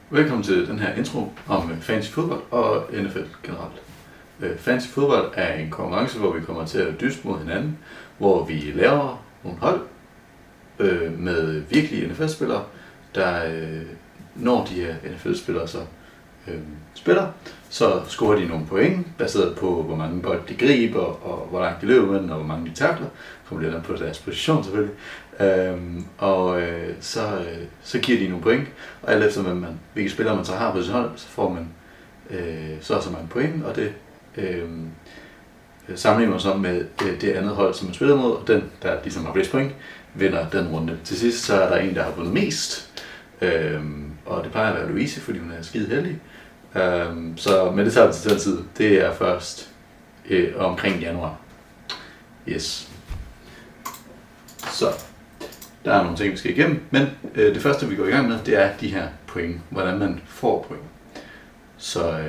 Velkommen til den her intro om fantasy fodbold og NFL generelt. Fantasy fodbold er en konkurrence, hvor vi kommer til at dyste mod hinanden, hvor vi laver nogle hold med virkelige NFL-spillere, der når de her NFL-spillere så spiller, så scorer de nogle point, baseret på hvor mange bold de griber, og hvor langt de løber med den, og hvor mange de tackler. Kommer lidt an på deres position selvfølgelig. Så giver de nogle point, og alt efter hvilke spillere man så har på sit hold, så får man så mange point, og det sammenligner man så med det andet hold, som man spiller mod, og den, der ligesom har flest point, vinder den runde. Til sidst så er der en, der har vundet mest, og det plejer at være Louise, fordi hun er skide heldig. Men det tager vi til den tid. Det er først omkring januar. Yes. Så der er nogle ting, vi skal igennem, men det første, vi går i gang med, det er de her point. Hvordan man får point. Så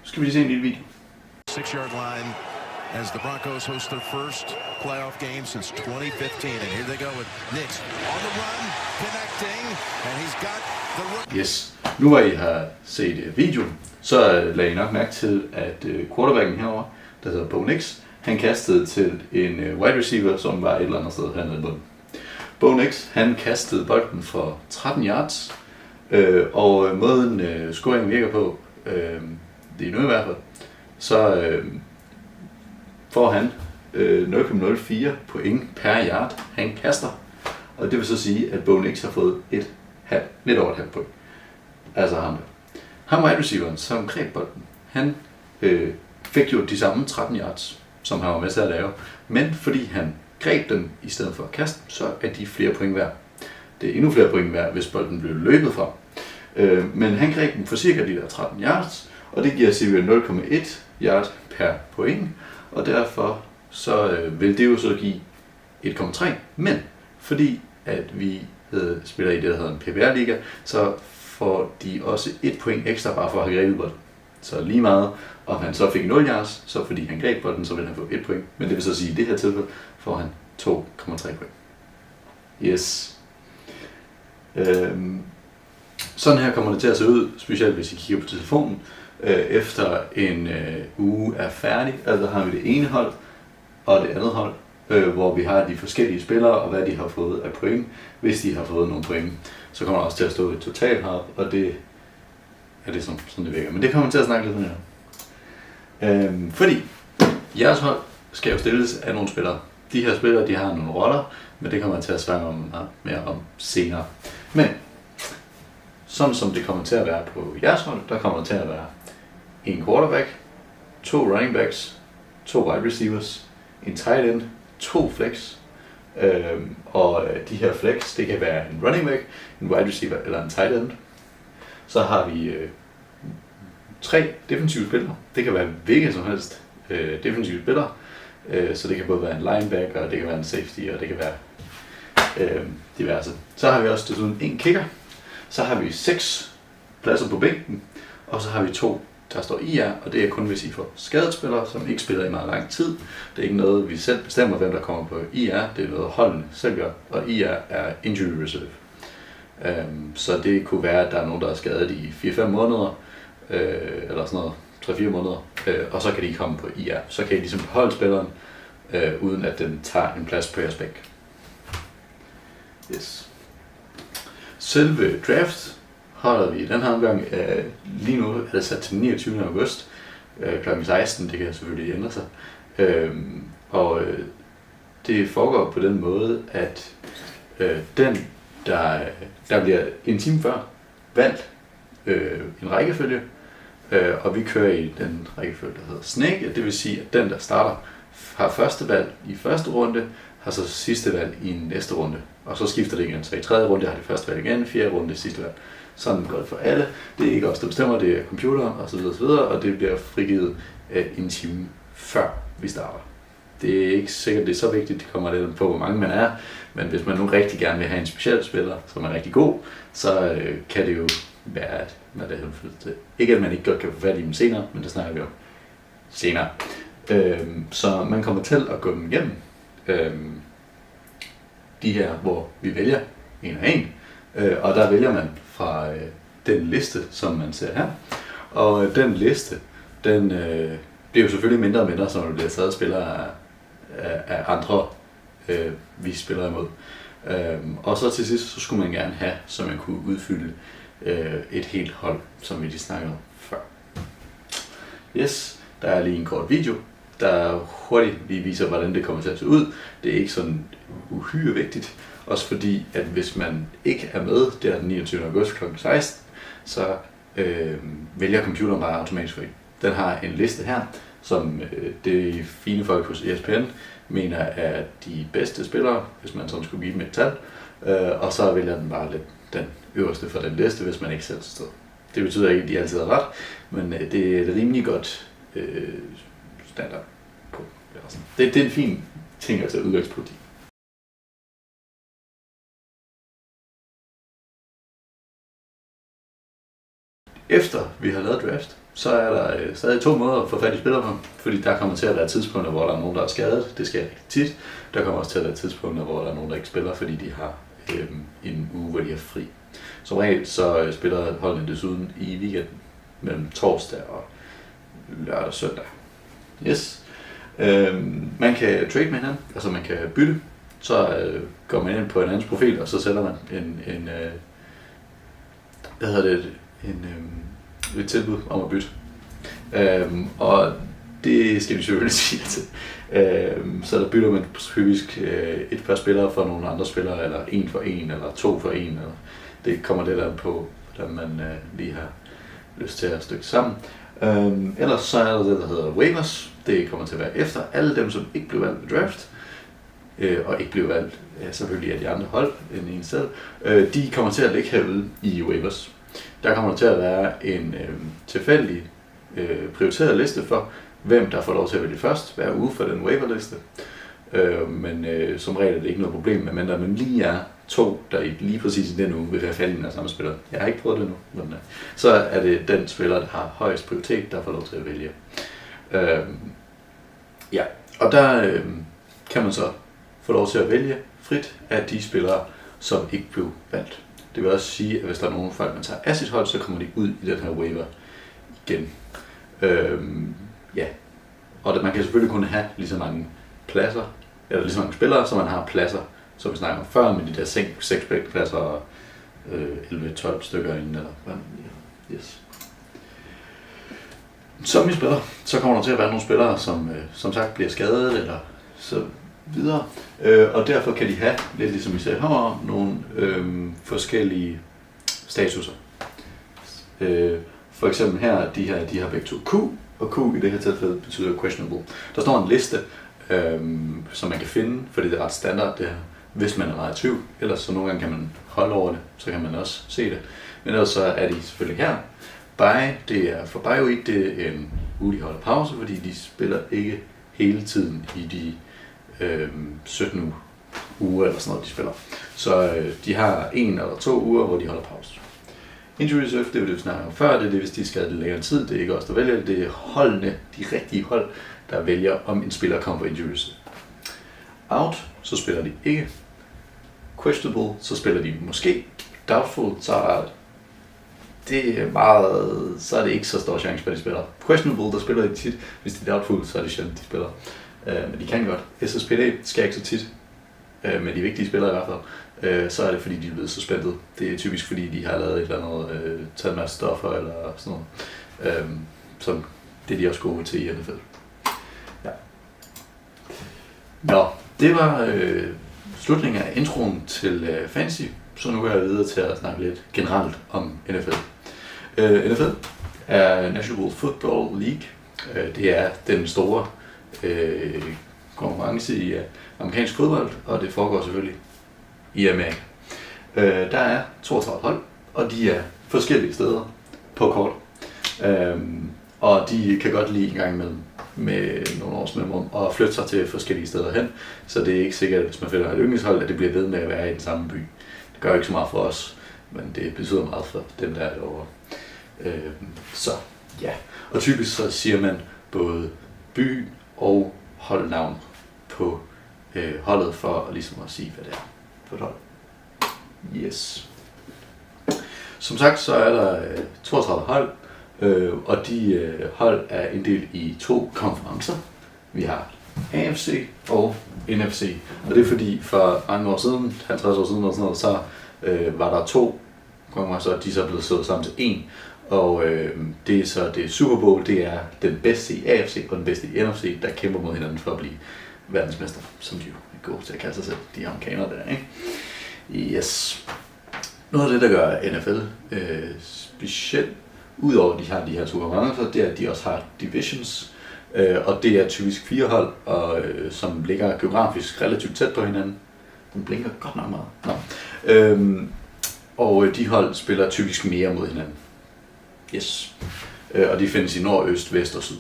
skal vi lige se en lille video. 6-yard line as the Broncos host their first playoff game since 2015. And here they go with Nix on the run, connecting, and he's got the rookie. Yes. Nu hvor I har set videoen, så lagde I nok mærke til, at quarterbacken herovre, der hedder Bo Nix, han kastede til en wide receiver, som var et eller andet sted hernede i bunden. Bo Nix, han kastede bolden for 13 yards, og måden scoringen virker på, det er nu i hvert fald, så får han 0,04 point per yard, han kaster, og det vil så sige, at Bo Nix har fået lidt over et halvt point. Altså ham wide receiveren, som greb bolden, han fik jo de samme 13 yards, som han var med til at lave, men fordi han greb den i stedet for at kaste, så er de flere point værd. Det er endnu flere point værd, hvis bolden blev løbet fra. Men han greb den for cirka de der 13 yards, og det giver cirka 0,1 yard per point, og derfor så vil det jo så give 1,3, men fordi at vi spiller i det, der hedder en PPR-liga, så får de også 1 point ekstra bare for at have grebet bolden. Så lige meget, om han så fik 0 yards, så fordi han greb bolden, så vil han få 1 point. Men det vil så sige, at i det her tilfælde får han 2,3 point. Yes. Sådan her kommer det til at se ud, specielt hvis I kigger på telefonen. Efter en uge er færdig, altså har vi det ene hold og det andet hold, hvor vi har de forskellige spillere og hvad de har fået af point. Hvis de har fået nogle point, så kommer der også til at stå et total her, og det er det sådan det virker. Men det kommer til at snakke lidt mere. Fordi jeres hold skal jo stilles af nogle spillere. De her spillere, de har nogle roller, men det kommer til at snakke mere om senere. Men sådan som det kommer til at være på jeres hold, der kommer der til at være en quarterback, 2 running backs, 2 wide receivers, en tight end, 2 flex, og de her flex, det kan være en running back, en wide receiver eller en tight end. Så har vi 3 defensive spillere. Det kan være hvilket som helst defensive spillere. Så det kan både være en linebacker, og det kan være en safety, og det kan være diverse. Så har vi også desuden en kicker. Så har vi 6 pladser på bænken, og så har vi 2, der står IR, og det er kun hvis I får skadespillere, som ikke spiller i meget lang tid. Det er ikke noget, vi selv bestemmer, hvem der kommer på IR. Det er noget, holdene selv gør, og IR er Injury Reserve. Så det kunne være, at der er nogen, der er skadet i 4-5 måneder, eller sådan noget, 3-4 måneder, og så kan de komme på IR. Så kan I ligesom beholde spilleren, uden at den tager en plads på jeres bænk. Yes. Selve draft holder vi i den her omgang. Lige nu er det sat til 29. august kl. 16. Det kan selvfølgelig ændre sig. Det foregår på den måde, at den, der bliver en time før valgt en rækkefølge, og vi kører i den rækkefølge, der hedder Snake. Det vil sige, at den, der starter, har første valg i første runde, har så sidste valg i næste runde. Og så skifter det igen. Så i tredje runde har det første valg igen, fjerde runde sidste valg. Sådan går det for alle. Det er ikke os, der bestemmer, det er computeren osv. Og det bliver frigivet en time før vi starter. Det er ikke sikkert, det er så vigtigt, det kommer lidt på, hvor mange man er. Men hvis man nu rigtig gerne vil have en speciel spiller, som er rigtig god, så kan det jo være, at man er henflyttet til. Ikke at man ikke godt kan få fat i dem senere, men det snakker vi om senere. Så man kommer til at gå dem igennem. De her, hvor vi vælger en og en, og der vælger man fra den liste, som man ser her. Og den liste, den bliver jo selvfølgelig mindre og mindre, som det bliver taget spillere af andre, vi spiller imod. Og så til sidst, så skulle man gerne have, så man kunne udfylde et helt hold, som vi lige snakkede om før. Yes, der er lige en kort video, der hurtigt lige viser, hvordan det kommer til at se ud. Det er ikke sådan uhyre vigtigt, også fordi, at hvis man ikke er med der den 29. august kl. 16, så vælger computeren bare automatisk for en. Den har en liste her, som det fine folk hos ESPN mener er de bedste spillere, hvis man sådan skulle give dem et tal, og så vælger den bare den øverste for den liste, hvis man ikke selv står. Det betyder ikke, at de altid har ret, men det er et rimelig godt standard på. Det er en fin ting at tage udgangspunkt i. Efter vi har lavet draft, så er der stadig 2 måder at få fat i spillere på, fordi der kommer til at være tidspunkter, hvor der er nogen, der er skadet. Det sker rigtig tit. Der kommer også til at være tidspunkter, hvor der er nogen, der ikke spiller, fordi de har en uge, hvor de er fri. Som regel så spiller holdene desuden i weekenden mellem torsdag og lørdag og søndag. Yes. Man kan trade med hinanden, altså man kan bytte. Så går man ind på en andens profil, og så sælger man et tilbud om at bytte. Og det skal vi selvfølgelig sige til. Så der bytter man typisk et par spillere for nogle andre spillere, eller en for en, eller 2 for en. Eller det kommer lidt an på, hvordan man lige har lyst til at stykke sammen. Ellers så er der det, der hedder waivers. Det kommer til at være efter alle dem, som ikke blev valgt ved draft, og ikke blev valgt selvfølgelig af de andre hold end en selv. De kommer til at ligge herude i waivers. Der kommer til at være en tilfældig prioriteret liste for, hvem der får lov til at vælge først hver uge for den waiverliste. Men som regel er det ikke noget problem, medmindre man lige er 2, der lige præcis i den uge vil være fat i den samme spiller. Jeg har ikke prøvet det nu, men så er det den spiller, der har højest prioritet, der får lov til at vælge. Ja, og der kan man så få lov til at vælge frit af de spillere, som ikke blev valgt. Det vil også sige, at hvis der er nogen folk, man tager af sit hold, så kommer de ud i den her waiver igen. Ja, og man kan selvfølgelig kun have lige så mange pladser, eller lige så mange spillere, som man har pladser, som vi snakker om før, med de der 6 pladser og 11-12 stykker inden, eller hvad. Yes. Som vi spiller, så kommer der til at være nogle spillere, som sagt bliver skadet, eller så videre. Og derfor kan de have, lidt ligesom vi ser her, nogle forskellige statuser. For eksempel her, de har begge to Q, og Q i det her tilfælde betyder questionable. Der står en liste, som man kan finde, fordi det er ret standard det her, hvis man er meget i tvivl. Ellers så nogle gange kan man holde over det, så kan man også se det. Men ellers så er de selvfølgelig her. Bye, det er for bye week, det er en uge, de holder pause, fordi de spiller ikke hele tiden i de 17 uger eller sådan noget, de spiller. Så de har 1 eller 2 uger, hvor de holder pause. Injury reserve, det er jo det, vi snakker om før, det er det, hvis de skal have det længere tid, det er ikke os, der vælger det, det er holdene, de rigtige hold, der vælger, om en spiller kommer på injury reserve. Out, så spiller de ikke. Questionable, så spiller de måske. Doubtful, så er det ikke så stor chance for, at de spiller. Questionable, der spiller de tit. Hvis de er doubtful, så er det sjældent, de spiller. Men de kan godt. SSPD skal ikke så tit, med de vigtige spillere i hvert fald. Så er det fordi, de er blevet suspendet. Det er typisk fordi, de har lavet et eller andet, taget en masse stoffer eller sådan noget. Som det er de også gode til i NFL. Ja. Nå, det var slutningen af introen til Fantasy. Så nu går jeg videre til at snakke lidt generelt om NFL. NFL er National Football League. Det er den store konkurrence i amerikansk fodbold, og det foregår selvfølgelig i Amerika. Der er 32 hold, og de er forskellige steder på kort. Og de kan godt lide en gang imellem med nogle års mellemrum og flytte sig til forskellige steder hen. Så det er ikke sikkert, at hvis man finder et yndlingshold, at det bliver ved med at være i den samme by. Det gør ikke så meget for os, men det betyder meget for dem, der er derovre. Så ja, og typisk så siger man både by og holdnavn på holdet for ligesom at sige, hvad det er for et hold. Yes. som sagt, så er der 32 hold, og de hold er inddelt i 2 konferencer. Vi har AFC og NFC, og det er fordi for mange år siden, 50 år siden og sådan noget, så var der 2 konferencer, og de så er blevet slået sammen til 1. Og det er så det Super Bowl, det er den bedste i AFC og den bedste i NFC, der kæmper mod hinanden for at blive verdensmester, som de jo er gode til at kalde sig selv, de amerikanere der, ikke? Yes. Noget af det, der gør NFL specielt, udover at de har de her 2 konferencer, det er, at de også har divisions, og det er typisk 4 hold, og, som ligger geografisk relativt tæt på hinanden. Den blinker godt nok meget. Nå. Og de hold spiller typisk mere mod hinanden. Yes. Og de findes i nord, øst, vest og syd.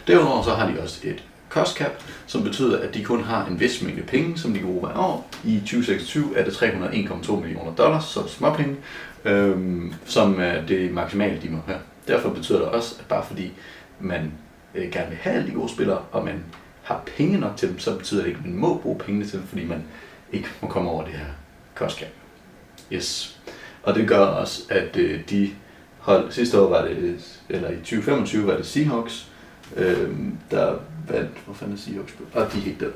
Derudover så har de også et cost cap, som betyder, at de kun har en vis mængde penge, som de kan bruge hver år. I 2026 er det $301,2 millioner, så småpenge, som er det maksimale, de må have. Derfor betyder det også, at bare fordi man gerne vil have alle de gode spillere, og man har penge nok til dem, så betyder det ikke, at man må bruge pengene til dem, fordi man ikke må komme over det her cost cap. Yes. Og det gør også, at de hold, sidste år var det, eller i 2025 var det Seahawks, der vandt, hvor fanden er Seahawks på? Og de er ikke der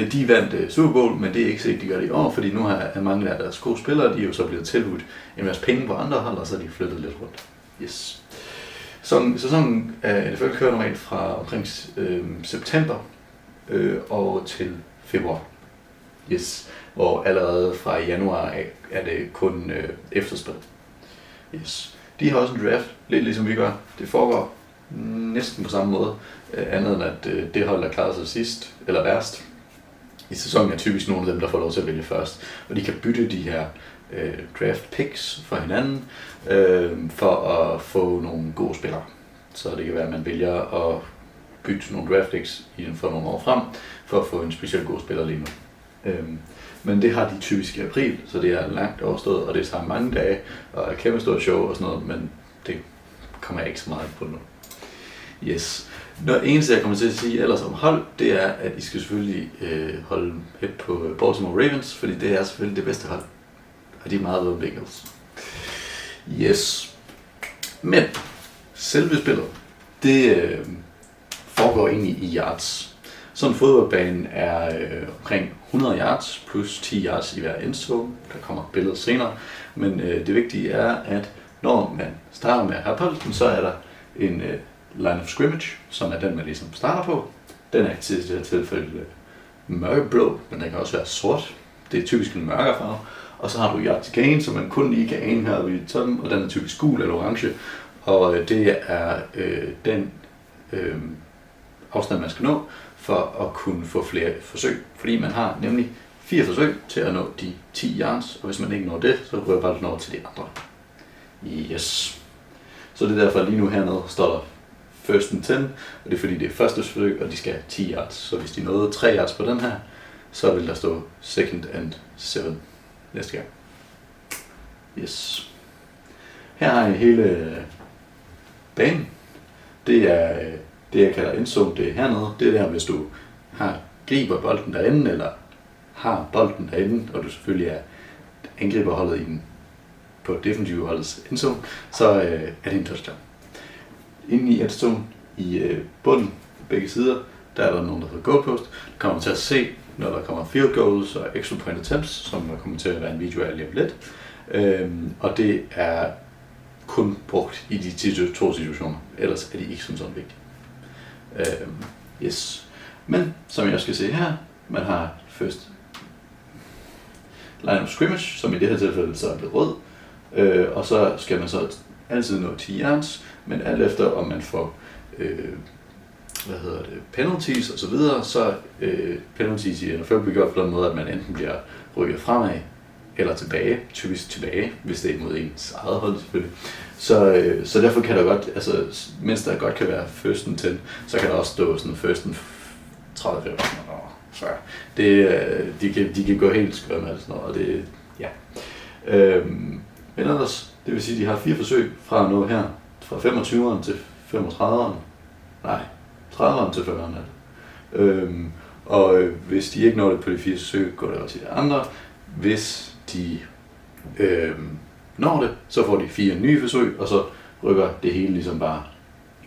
nu. De vandt Super Bowl, men det er ikke sikkert, de gør det i år, fordi nu har mange af deres gode spillere, de er jo så blevet tilbudt en masse penge på andre hold, og så er de flyttet lidt rundt. Yes. Sæsonen af NFL kører normalt fra omkring september og til februar. Yes. Hvor allerede fra januar er det kun efterspil. Yes. De har også en draft, lidt ligesom vi gør. Det foregår næsten på samme måde, andet end at det hold, der klarer sig sidst, eller værst, i sæsonen er typisk nogle af dem, der får lov til at vælge først. Og de kan bytte de her draft picks for hinanden, for at få nogle gode spillere. Så det kan være, at man vælger at bytte nogle draft picks for nogle år frem, for at få en specielt god spiller lige nu. Men det har de typisk i april, så det er langt overstået, og det tager mange dage, og er kæmpe stort show og sådan noget, men det kommer jeg ikke så meget på nu. Yes. Noget eneste, jeg kommer til at sige ellers om hold, det er, at I skal selvfølgelig holde head på Baltimore Ravens, fordi det er selvfølgelig det bedste hold, og de er meget bedre Bengals. Yes. Men selve spillet, det foregår egentlig i yards. Sådan en fodboldbane er omkring 100 yards plus 10 yards i hver endzone. Der kommer billedet senere. Men det vigtige er, at når man starter med at have bolden, så er der en line of scrimmage, som er den, man ligesom starter på. Den er i det her tilfælde mørkeblå, men den kan også være sort. Det er typisk en mørkere farve. Og så har du yards gain, som man kun lige kan ane her ved toppen, og den er typisk gul eller orange. Og det er den afstand, man skal nå, for at kunne få flere forsøg. Fordi man har nemlig 4 forsøg til at nå de 10 yards, og hvis man ikke når det, så ryger bolden over til de andre. Yes. Så det er derfor lige nu hernede står der first and 10, og det er fordi det er første forsøg, og de skal have 10 yards. Så hvis de nåede 3 yards på den her, så vil der stå second and 7 næste gang. Yes. Her har jeg hele banen. Det er det, jeg kalder endzone, det er hernede. Det er der, hvis du griber bolden derinde, eller har bolden derinde, og du selvfølgelig er angriberholdet i den på defensive holdets endzone, så er det en touchdown. Inde i endzone, i bunden, begge sider, der er der nogen, der hedder goalpost. Der kommer til at se, når der kommer field goals og extra point attempts, som kommer til at være en video af lige om lidt. Og det er kun brugt i de 2 situationer, ellers er de ikke som sådan vigtige. Yes. Men som jeg også skal se her, man har først line of scrimmage, som i det her tilfælde så er blevet rød, og så skal man så altid nå 10 yards, men alt efter om man får penalties og så videre, så penalties i NFL bliver gjort på den måde, at man enten bliver rykket fremad eller tilbage, typisk tilbage, hvis det er imod ens eget hold selvfølgelig. Så derfor kan der godt, altså mens der godt kan være first and 10, så kan der også stå sådan first and 30. Så de kan gå helt skømme og sådan noget, og det, ja. Men ellers, det vil sige, at de har 4 forsøg fra at nå her, fra 25'eren til 35'eren, nej, 30'eren til 40'eren. Og hvis de ikke når det på de 4 forsøg, går det også til de andre. Hvis de når det, så får de 4 nye forsøg, og så rykker det hele ligesom bare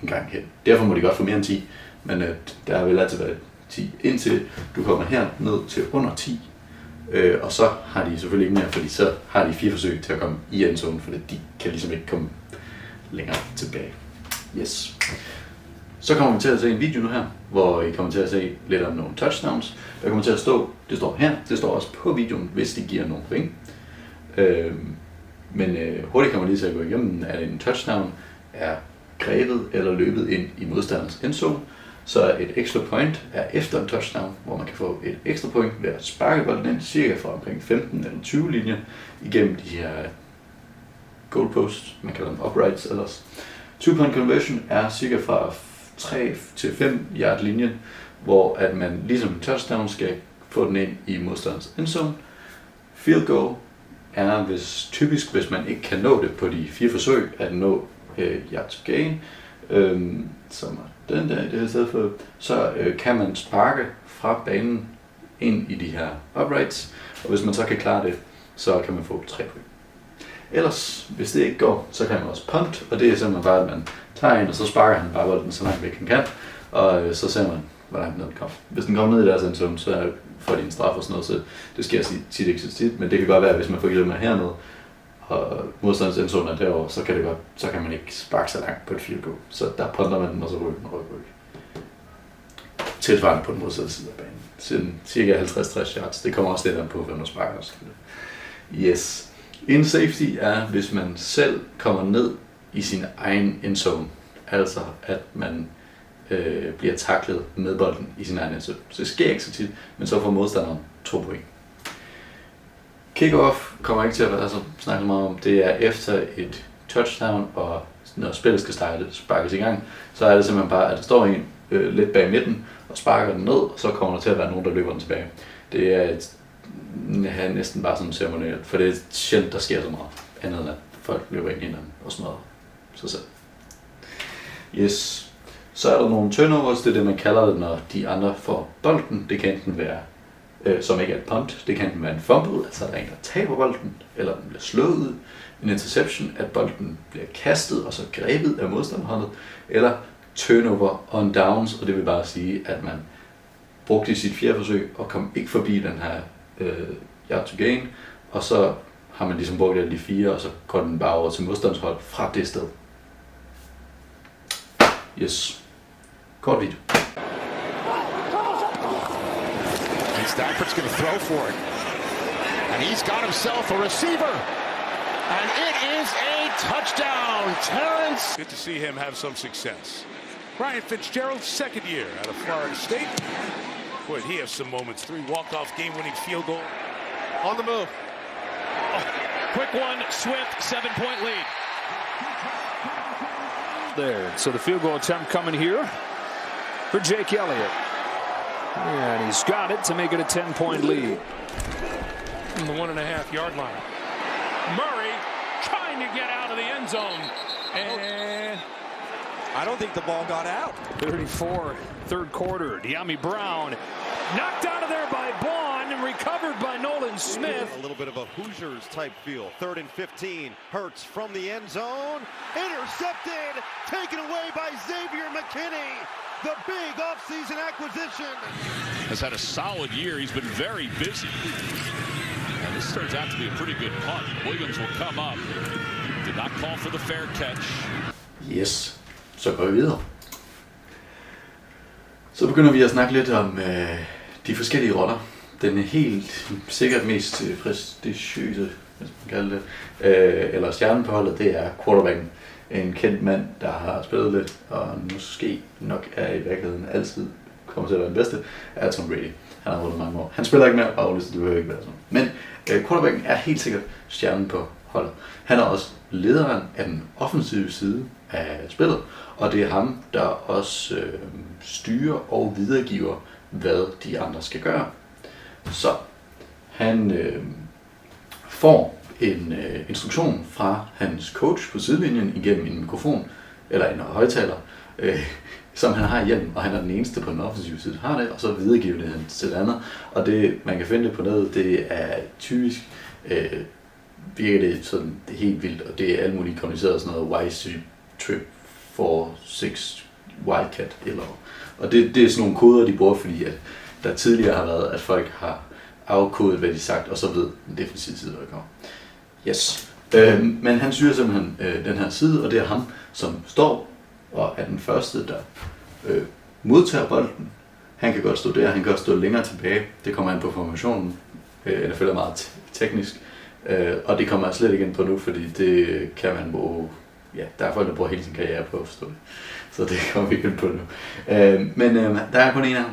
en gang hen. Derfor må de godt få mere end 10, men der vil altid være 10, indtil du kommer her ned til under 10. Og så har de selvfølgelig ikke mere, fordi så har de 4 forsøg til at komme i endzone, for de kan ligesom ikke komme længere tilbage. Yes. Så kommer vi til at se en video nu her, hvor I kommer til at se lidt om nogle touchdowns. Der kommer til at stå, det står her, det står også på videoen, hvis de giver nogle point. Men hurtigt kommer lige til at gå igennem, at en touchdown er grebet eller løbet ind i modstanderens endzone. Så et extra point er efter en touchdown, hvor man kan få et ekstra point ved at sparke bolden ind cirka fra omkring 15 eller 20 linjer igennem de her goalposts, man kalder dem uprights ellers. 2-point conversion er cirka fra 3 til 5 yard linjen, hvor at man ligesom en touchdown skal få den ind i modstanderens endzone. Field goal er typisk, hvis man ikke kan nå det på de 4 forsøg, at nå yard to gain, som er den der i det her sted for, så kan man sparke fra banen ind i de her uprights, og hvis man så kan klare det, så kan man få 3 point. Ellers, hvis det ikke går, så kan man også punt, og det er simpelthen bare, at man tager ind, og så sparker han bare bolden så langt væk han kan, og så ser man, hvor langt ned den kommer. Hvis den kommer ned i deres endzone, så får de en straf og sådan noget, så det sker tit ikke så tit, men det kan godt være, hvis man får glemmer hernede, og modstanders endzone er derovre, så kan man ikke sparke så langt på et field goal. Så der punter man den, og så rykker den ryk. Tilsvarende på den modsatte side af banen. Siden cirka 50-60 yards. Det kommer også lidt an på, hvem der sparker os. Yes. En safety er, hvis man selv kommer ned i sin egen endzone. Altså, at man bliver tacklet med bolden i sin egen endzone. Så det sker ikke så tit, men så får modstanderen 2 point. Kick-off kommer ikke til at være så snakke meget om. Det er efter et touchdown, og når spillet skal sparkes i gang, så er det simpelthen bare, at der står en lidt bag midten og sparker den ned, og så kommer der til at være nogen, der løber den tilbage. Det er næsten bare sådan ceremonielt, for det er sjældent, der sker så meget andet end at folk løber ind i hinanden og smadrer sig selv. Yes. Så er der nogle turnovers, det er det, man kalder det, når de andre får bolden. Det kan enten være som ikke er et punt. Det kan enten være en fumble, altså der er en, der taber bolden, eller den bliver slået ud. En interception, at bolden bliver kastet og så grebet af modstanderholdet, eller turnover on downs, og det vil bare sige, at man brugte sit 4. forsøg og kom ikke forbi den her yard to gain, og så har man ligesom brugt alle de 4, og så går den bare over til modstandshold fra det sted. Yes. Kort video. Stafford's going to throw for it. And he's got himself a receiver. And it is a touchdown. Terrence. Good to see him have some success. Ryan Fitzgerald's second year out of Florida State. Boy, he has some moments. 3 walk-off game-winning field goal. On the move. Oh, quick one, Swift, 7-point lead. There, so the field goal attempt coming here for Jake Elliott. And he's got it to make it a 10-point lead. From the 1.5-yard line. Murray trying to get out of the end zone. And I don't think the ball got out. 34, third quarter. De'Ami Brown knocked out of there by Bond and recovered by Nolan Smith. A little bit of a Hoosiers type feel. 3rd and 15. Hurts from the end zone. Intercepted. Taken away by Xavier McKinney. The big offseason acquisition. Has had a solid year. He's been very busy. And this turns out to be a pretty good punt. Williams will come up. Did not call for the fair catch. Yes. Så går vi videre. Så begynder vi at snakke lidt om de forskellige roller. Den er helt sikkert mest prestigiøse, hvis man kalder det, eller stjernen på holdet, det er quarterbacken. En kendt mand, der har spillet lidt, og måske nok er i virkeligheden altid kommer til at være den bedste, er Tom Brady. Han har vundet mange år. Han spiller ikke mere, og det behøver ikke være sådan. Men quarterbacken er helt sikkert stjernen på holdet. Han er også lederen af den offensive side af spillet, og det er ham, der også styrer og videregiver, hvad de andre skal gøre. Så han får en instruktion fra hans coach på sidelinjen igennem en mikrofon, eller en højttaler, som han har hjemme, og han er den eneste på den offensive side, der har det, og så videregiver det han til andet. Og det, man kan finde det på nettet, det er typisk virker det sådan helt vildt, og det er alt muligt kompliceret, sådan noget YC Trip 4-6 Wildcat eller. Og det er sådan nogle koder, de bruger, fordi at der tidligere har været, at folk har afkodet, hvad de sagt, og så ved den defensive side, hvor det kommer. Yes. Men han styrer simpelthen den her side, og det er ham, som står og er den første, der modtager bolden. Han kan godt stå der, han kan også stå længere tilbage. Det kommer an på formationen. NFL er meget teknisk. Og det kommer jeg slet ikke ind på nu, fordi det kan man bruge. Ja, der er folk, der bruger hele sin karriere på at forstå det. Så det kommer vi ikke ind på nu. Men der er kun en af ham.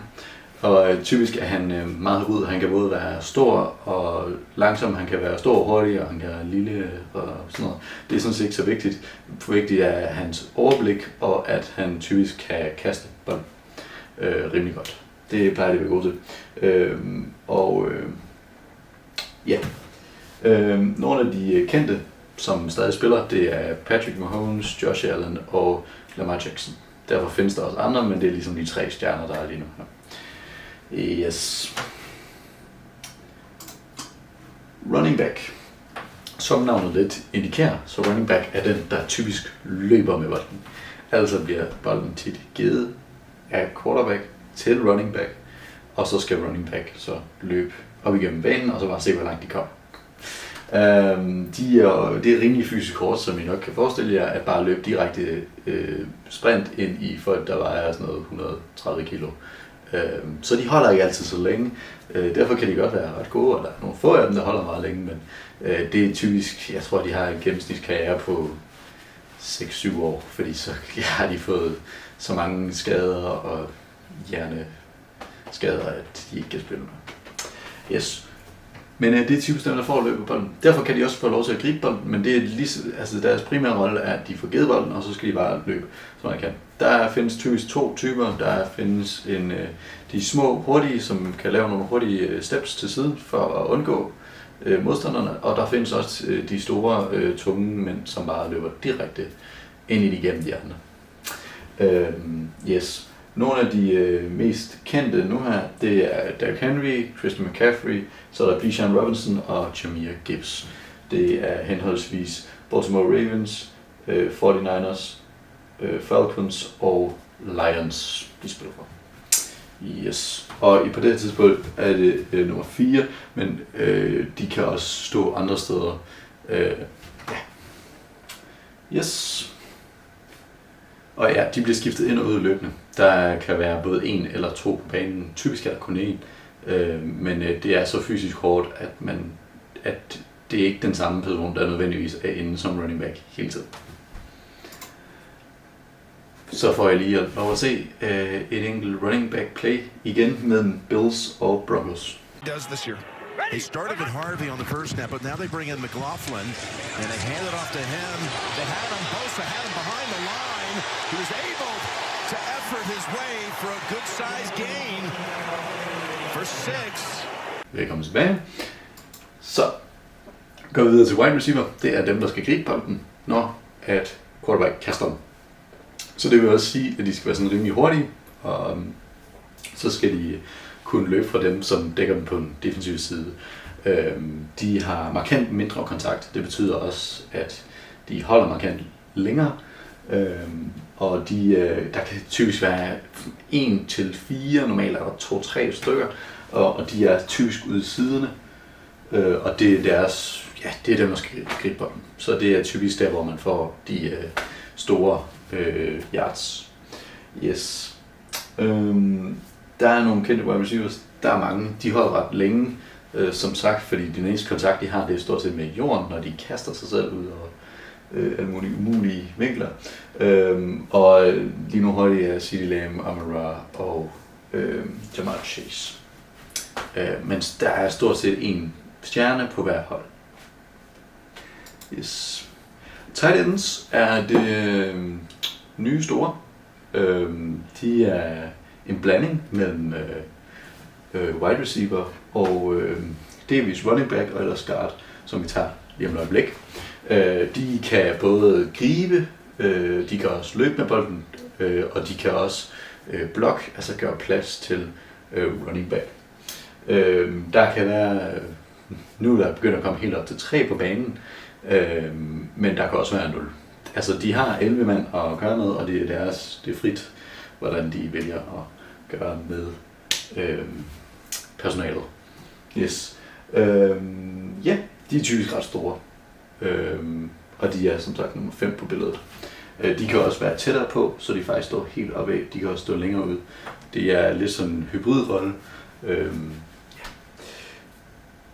Og typisk er han meget hurtig. Han kan både være stor og langsom, han kan være stor og hurtig, og han kan være lille og sådan noget. Det er sådan set ikke så vigtigt. Vigtigt er hans overblik, og at han typisk kan kaste bolden rimelig godt. Det plejer de at være gode til. Nogle af de kendte, som stadig spiller, det er Patrick Mahomes, Josh Allen og Lamar Jackson. Derfor findes der også andre, men det er ligesom de 3 stjerner, der er lige nu. Yes. Running back. Som navnet lidt indikerer, så running back er den, der typisk løber med bolden. Altså bliver bolden tit givet af quarterback til running back, og så skal running back så løbe op igennem banen, og så bare se, hvor langt de kommer. Det er rimelig fysisk hårdt, som I nok kan forestille jer, at bare løbe direkte sprint ind i folk, der vejer sådan noget 130 kilo. Så de holder ikke altid så længe. Derfor kan de godt være ret gode, og der er nogle få af dem, der holder meget længe, men det er typisk, jeg tror, de har en gennemsnitskarriere på 6-7 år, fordi så har de fået så mange skader og hjerneskader, at de ikke kan spille med. Yes. Men det er typisk dem, der får at løbe bolden. Derfor kan de også få lov til at gribe bolden, men det er altså deres primære rolle er, at de får givet bolden, og så skal de bare løbe, som man kan. Der findes typisk 2 typer. Der findes de små hurtige, som kan lave nogle hurtige steps til siden for at undgå modstanderne, og der findes også de store, tunge mænd, som bare løber direkte ind i de gennem de andre. Yes. Nogle af de mest kendte nu her, det er Derrick Henry, Christian McCaffrey, så er der Bijan Robinson og Jahmyr Gibbs. Det er henholdsvis Baltimore Ravens, 49ers, Falcons og Lions, de spiller for. Yes. Og på det her tidspunkt er det nummer 4, men de kan også stå andre steder. Yes. Og ja, de bliver skiftet ind og ud løbende. Der kan være både 1 eller 2 på banen. Typisk er der kun 1. Men det er så fysisk hårdt, at det er ikke den samme person, der nødvendigvis er inde som running back hele tiden. Så får jeg lige lov at se et enkelt running back play igen mellem Bills og Broncos. Does this year. They started with Harvey on the first snap, but now they bring in McLaughlin, and they hand it off to him. They had him, Bosa had him behind the line. He was able to effort his way for a good-sized gain for 6. Velkommen tilbage. Så går vi videre til wide receiver. Det er dem, der skal gribe bolden, når at quarterback kaster den. Så det vil også sige, at de skal være sådan rimelig hurtige, og så skal de kunne løbe fra dem, som dækker dem på den defensive side. De har markant mindre kontakt. Det betyder også, at de holder markant længere. Og der kan typisk være 1-4, normalt er der 2-3 stykker, og de er typisk ude i siderne. Og det er deres, det er dem, der skal gribe bolden. Så det er typisk der, hvor man får de store yards. Yes. Der er nogle kendte wide receivers. Der er mange. De holder ret længe, som sagt, fordi den eneste kontakt, de har, det er stort set med jorden, når de kaster sig selv ud og alle mulige umulige vinkler. Og lige nu holder de CeeDee Lamb, Amon-Ra og Ja'Marr Chase. Mens der er stort set en stjerne på hver hold. Yes. Tight ends er det nye store. De er en blanding mellem wide receiver og delvis running back og ellers guard, som vi tager lige om et øjeblik. De kan både gribe, de kan også løbe med bolden, og de kan også blokke, altså gøre plads til running back. Der kan være nu er der begyndt at komme helt op til 3 på banen, men der kan også være 0. Altså, de har 11 mand at gøre med, og det er frit, hvordan de vælger at gøre med personalet. Yes. Ja, de er typisk ret store, og de er som sagt nummer 5 på billedet. De kan også være tættere på, så de faktisk står helt opad. De kan også stå længere ud. Det er lidt sådan en hybridrolle. Ja.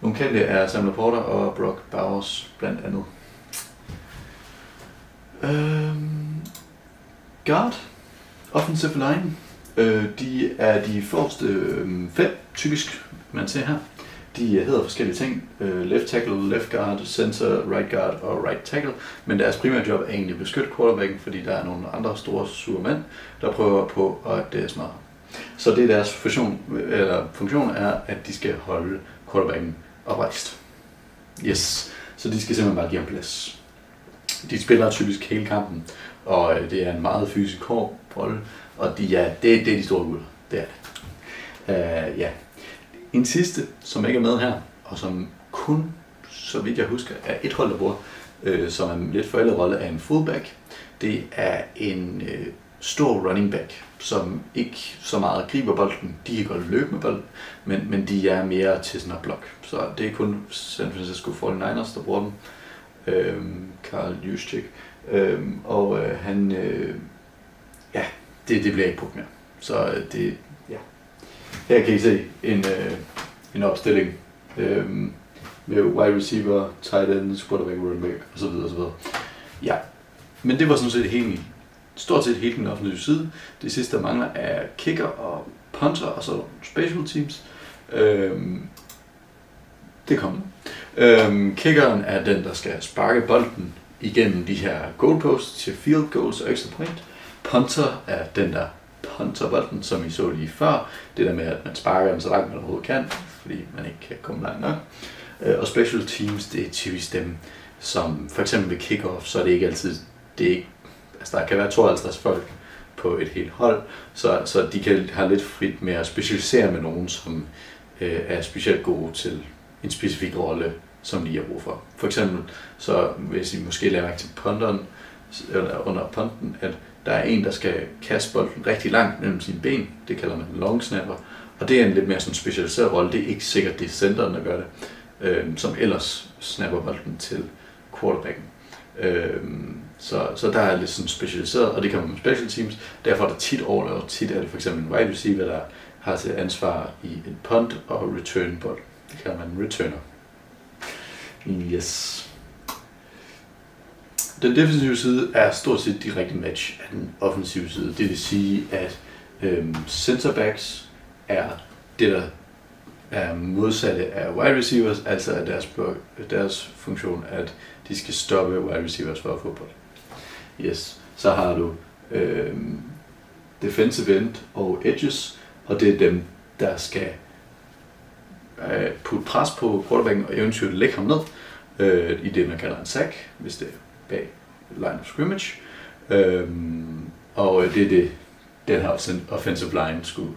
Nogle kendte er Sam Laporta og Brock Bowers blandt andet. Guard, offensive line. De er de forreste 5, typisk, man ser her. De hedder forskellige ting. Left tackle, left guard, center, right guard og right tackle. Men deres primære job er egentlig at beskytte quarterbacken, fordi der er nogle andre store sure mænd, der prøver på at smadre. Så det er deres funktion er, at de skal holde quarterbacken oprejst. Yes. Så de skal simpelthen bare give ham plads. De spiller typisk hele kampen, og det er en meget fysisk hård rolle, og det er de store gutter. Det er det. Ja. En sidste, som ikke er med her, og som kun, så vidt jeg husker, er et hold, der bruger, som er en lidt forældet rolle, er en fullback. Det er en stor running back, som ikke så meget griber bolden. De kan godt løbe med bolden, men de er mere til sådan en blok. Så det er kun San Francisco 49ers, der bruger dem. Karl Juszczyk. Han, ja, det bliver ikke brugt mere. Så det, ja. Her kan I se en opstilling med wide receiver, tight end, quarterback, running back osv. Ja, men det var sådan set stort set helt den offensive side. Det sidste, der mangler, er kicker og punter og så special teams. Det kommer. Kickeren er den, der skal sparke bolden igennem de her goalposts til field goals og extra point. Punter er den, der punter bolden, som I så lige før. Det der med, at man sparker den så langt man overhovedet kan, fordi man ikke kan komme langt nok. Og special teams, det er typisk dem, som for eksempel ved kick-off, så er det ikke altid, altså der kan være 52 folk på et helt hold, så de kan have lidt frit med at specialisere med nogen, som er specielt gode til en specifik rolle, som de har brug for. For eksempel, så hvis I måske lader mærke til punteren, eller under punten, at der er en, der skal kaste bolden rigtig langt mellem sine ben, det kalder man en long snapper, og det er en lidt mere sådan specialiseret rolle, det er ikke sikkert, det er centeren, der gør det, som ellers snapper bolden til quarterbacken. Så der er lidt sådan specialiseret, og det kan man med special teams, derfor er der tit overlaget, tit er det for eksempel en wide receiver, der har til ansvar i en punt og return bold. Det kalder man en returner. Yes. Den defensive side er stort set direkte match af den offensive side. Det vil sige, at centerbacks er det, der er modsatte af wide receivers, altså at deres funktion er, at de skal stoppe wide receivers for at få bold. Yes. Så har du defensive end og edges, og det er dem, der skal putte pres på quarterbacken og eventuelt lægge ham ned i det, man kalder en sack, hvis det er bag line of scrimmage. Og det er det, den her offensive line skulle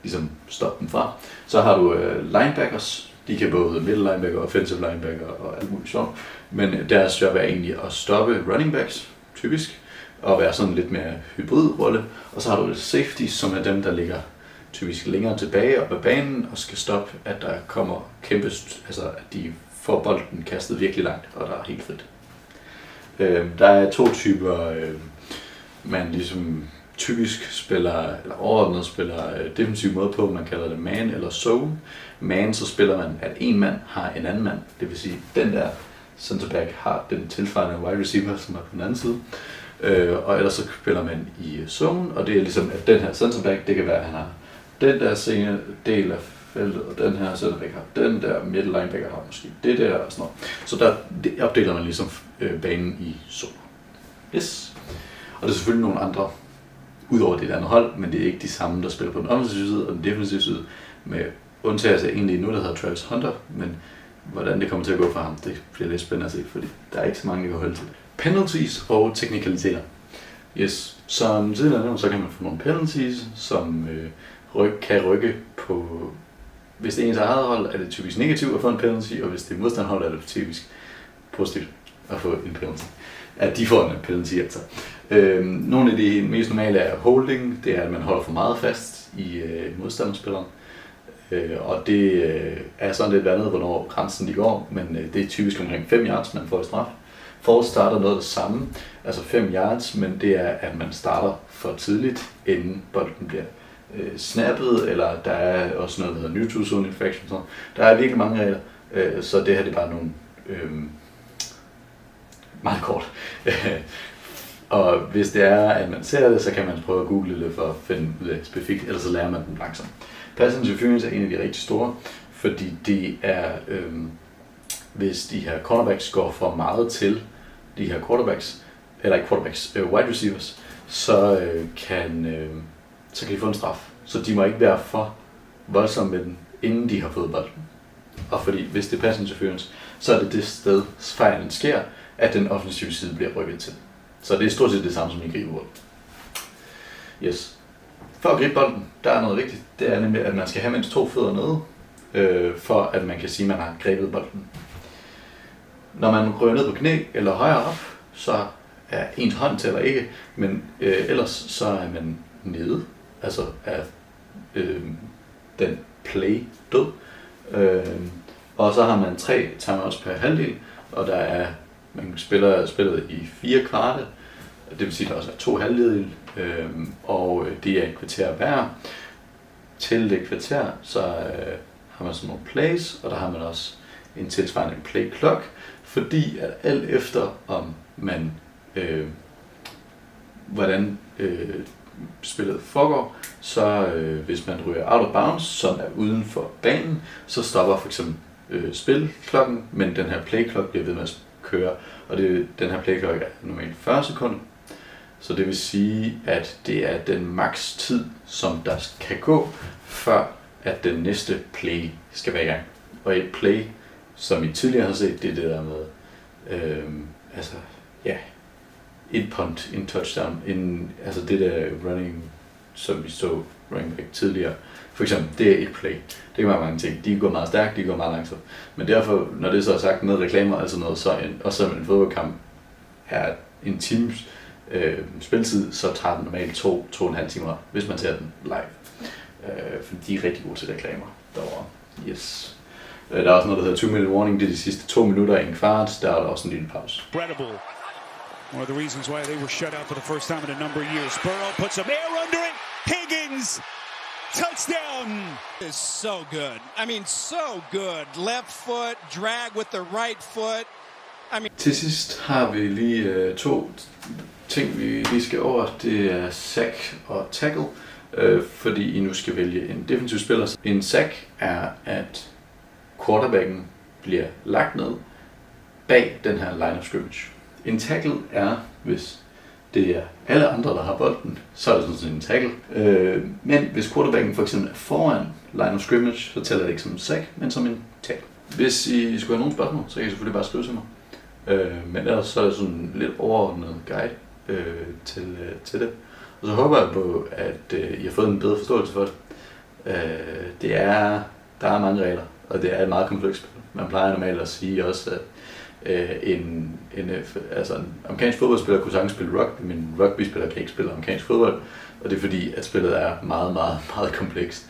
ligesom stoppe den fra. Så har du linebackers. De kan både middle linebacker, offensive linebacker og alt muligt sjovt. Men deres job er egentlig at stoppe running backs, typisk, og være sådan lidt mere hybridrolle. Og så har du safeties, som er dem, der ligger typisk længere tilbage op ad banen og skal stoppe, at der kommer kæmpe, altså at de får bolden kastet virkelig langt, og der er helt frit. Der er 2 typer, man ligesom typisk spiller, eller overordnet spiller defensiv måde på, man kalder det man eller zone. Man, så spiller man, at en mand har en anden mand, det vil sige, den der centerback har den tilsvarende wide receiver, som er på den anden side. Og ellers så spiller man i zone, og det er ligesom, at den her centerback, det kan være, at han har den der sene del af feltet, og den her centerback har den der, middle linebacker har måske det der, og sådan noget. Så der opdeler man ligesom banen i zone. Yes. Og der er selvfølgelig nogle andre, udover det andet hold, men det er ikke de samme, der spiller på den offensive side og den defensive side, med undtagelse af egentlig nu, der hedder Travis Hunter, men hvordan det kommer til at gå for ham, det bliver lidt spændende at se, fordi der er ikke så mange, der kan holde til. Penalties og teknikaliteter. Yes, som tidligere nævnt, så kan man få nogle penalties, som kan rykke på hvis det er ens eget hold, er det typisk negativt at få en penalty, og hvis det er modstanderhold, er det typisk positivt at få en penalty. At de får en penalty altså. Nogle af de mest normale er holding, det er at man holder for meget fast i modstanderspilleren. Og det er sådan lidt vandet, hvornår grænsen de går, men det er typisk omkring 5 yards, man får i straf. Forrest starter noget af det samme, altså 5 yards, men det er, at man starter for tidligt, inden bolden bliver snappet, eller der er også noget, der hedder neutral zone infraction. Så der er virkelig mange regler, så det her det er bare nogle meget kort. Og hvis det er, at man ser det, så kan man prøve at google det for at finde ud af specifikt, ellers så lærer man den langsomt. Pass interference er en af de rigtig store, fordi det er, hvis de her cornerbacks går for meget til de her quarterbacks, eller ikke quarterbacks, wide receivers, så kan de få en straf. Så de må ikke være for voldsomme med den, inden de har fået bolden. Og fordi hvis det er pass interference, så er det sted, fejlen sker, at den offensive side bliver rykket til. Så det er stort set det samme som i gribebolden. Yes. For at gribe bolden, der er noget vigtigt. Det er nemlig, at man skal have mindst 2 fødder nede, for at man kan sige, at man har grebet bolden. Når man rører ned på knæ eller højere op, så er ens hånd tæller ikke, men ellers så er man nede. Altså er den play død. Og så har man 3 timeouts per halvdel, og der er, man spiller spillet i 4 kvarte, det vil sige, at der også er 2 halvdele, og det er et kvarter hver. Til det kvarter, så har man sådan nogle plays, og der har man også en tilsvarende play clock, fordi at alt efter om man, hvordan spillet foregår, så hvis man ryger out of bounds, som er uden for banen, så stopper for eksempel spilklokken, men den her play-clock bliver ved med at køre, og den her play-clock er normalt 40 sekunder, så det vil sige, at det er den maks tid, som der kan gå, før at den næste play skal være i gang. Og et play, som I tidligere har set, det er det der med, et punt, en touchdown, altså det der running, som vi så running back tidligere. For eksempel, det er et play. Det kan være mange ting. De går meget stærkt, de går meget langsomt. Men derfor, når det så er sagt med reklamer, altså noget, så en fodboldkamp er en times spiltid, så tager den normalt 2,5 timer, hvis man ser den live. For de er rigtig gode til reklamer derovre. Yes. Der er også noget, der hedder 2-minute warning. Det er de sidste 2 minutter i en kvart. Der er der også en lille pause. Incredible. One of the reasons why they were shut out for the first time in a number of years. Burrow puts some air under it. Higgins, touchdown. Is so good. I mean, so good. Left foot, drag with the right foot. Til sidst har vi lige 2 ting, vi lige skal over. Det er sack og tackle, fordi I nu skal vælge en defensiv spiller. En sack er, at quarterbacken bliver lagt ned bag den her line of scrimmage. En tackle er, hvis det er alle andre, der har bolden, så er det sådan en tackle. Men hvis quarterbacken for eksempel er foran line of scrimmage, så tæller det ikke som en sack, men som en tackle. Hvis I skulle have nogle spørgsmål, så kan I selvfølgelig bare skrive til mig. Men ellers så er det sådan en lidt overordnet guide til det. Og så håber jeg på, at I har fået en bedre forståelse for det. Der er mange regler, og det er et meget komplekst spil. Man plejer normalt at sige også, at en amerikansk fodboldspiller kunne sagtens spille rugby, men rugbyspiller kan ikke spille amerikansk fodbold, og det er fordi, at spillet er meget, meget, meget komplekst,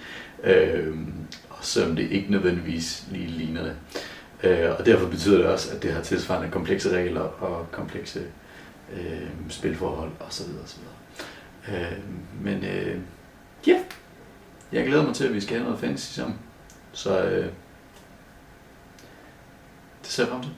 og selvom det ikke nødvendigvis lige ligner det. Og derfor betyder det også, at det har tilsvarende komplekse regler og komplekse spilforhold osv. Men jeg glæder mig til, at vi skal have noget fantasy sammen, så det ser jeg frem til.